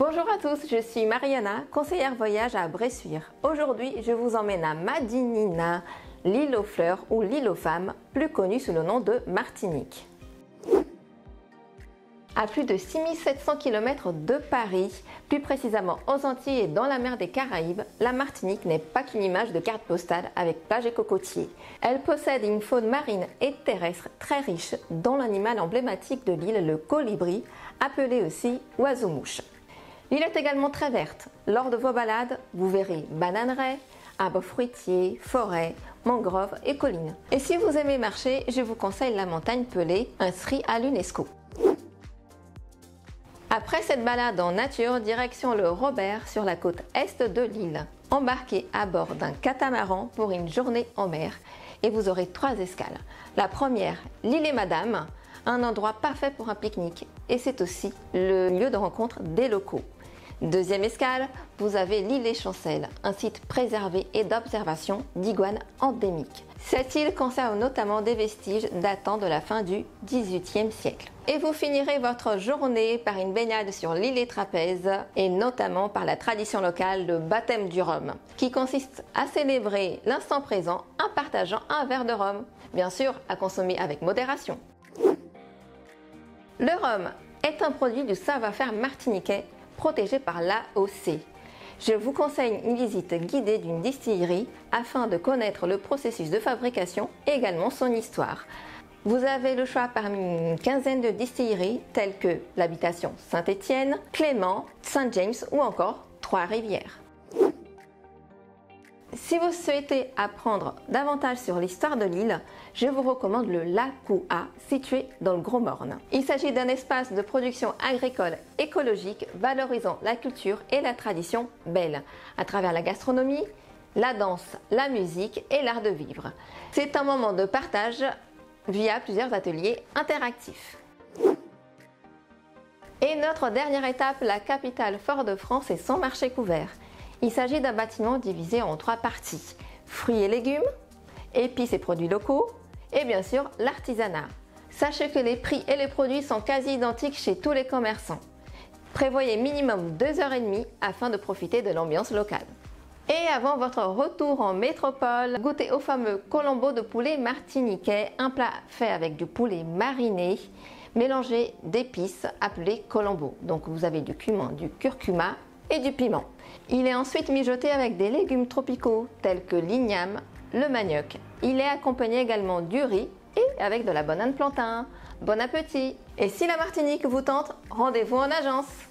Bonjour à tous, je suis Mariana, conseillère voyage à Bressuire. Aujourd'hui, je vous emmène à Madinina, l'île aux fleurs ou l'île aux femmes, plus connue sous le nom de Martinique. À plus de 6700 km de Paris, plus précisément aux Antilles et dans la mer des Caraïbes, la Martinique n'est pas qu'une image de carte postale avec plage et cocotiers. Elle possède une faune marine et terrestre très riche, dont l'animal emblématique de l'île, le colibri, appelé aussi oiseau-mouche. L'île est également très verte. Lors de vos balades, vous verrez bananeraies, arbres fruitiers, forêts, mangroves et collines. Et si vous aimez marcher, je vous conseille la montagne Pelée, inscrite à l'UNESCO. Après cette balade en nature, direction le Robert sur la côte est de l'île. Embarquez à bord d'un catamaran pour une journée en mer et vous aurez 3 escales. La première, l'île et Madame, un endroit parfait pour un pique-nique et c'est aussi le lieu de rencontre des locaux. Deuxième escale, vous avez l'île et Chancel, un site préservé et d'observation d'iguanes endémiques. Cette île conserve notamment des vestiges datant de la fin du XVIIIe siècle. Et vous finirez votre journée par une baignade sur l'île et Trapèze et notamment par la tradition locale de baptême du rhum, qui consiste à célébrer l'instant présent en partageant un verre de rhum, bien sûr à consommer avec modération. Le rhum est un produit du savoir-faire martiniquais protégé par l'AOC. Je vous conseille une visite guidée d'une distillerie afin de connaître le processus de fabrication et également son histoire. Vous avez le choix parmi une quinzaine de distilleries telles que l'Habitation Saint-Étienne, Clément, Saint-James ou encore Trois-Rivières. Si vous souhaitez apprendre davantage sur l'histoire de l'île, je vous recommande le Lac-Ouat, situé dans le Gros Morne. Il s'agit d'un espace de production agricole écologique valorisant la culture et la tradition belle, à travers la gastronomie, la danse, la musique et l'art de vivre. C'est un moment de partage via plusieurs ateliers interactifs. Et notre dernière étape, la capitale Fort-de-France et son marché couvert. Il s'agit d'un bâtiment divisé en 3 parties, fruits et légumes, épices et produits locaux, et bien sûr l'artisanat. Sachez que les prix et les produits sont quasi identiques chez tous les commerçants. Prévoyez minimum 2h30 afin de profiter de l'ambiance locale. Et avant votre retour en métropole, goûtez au fameux colombo de poulet martiniquais, un plat fait avec du poulet mariné, mélangé d'épices appelé colombo. Donc vous avez du cumin, du curcuma et du piment. Il est ensuite mijoté avec des légumes tropicaux tels que l'igname, le manioc. Il est accompagné également du riz et avec de la banane plantain. Bon appétit! Et si la Martinique vous tente, rendez-vous en agence!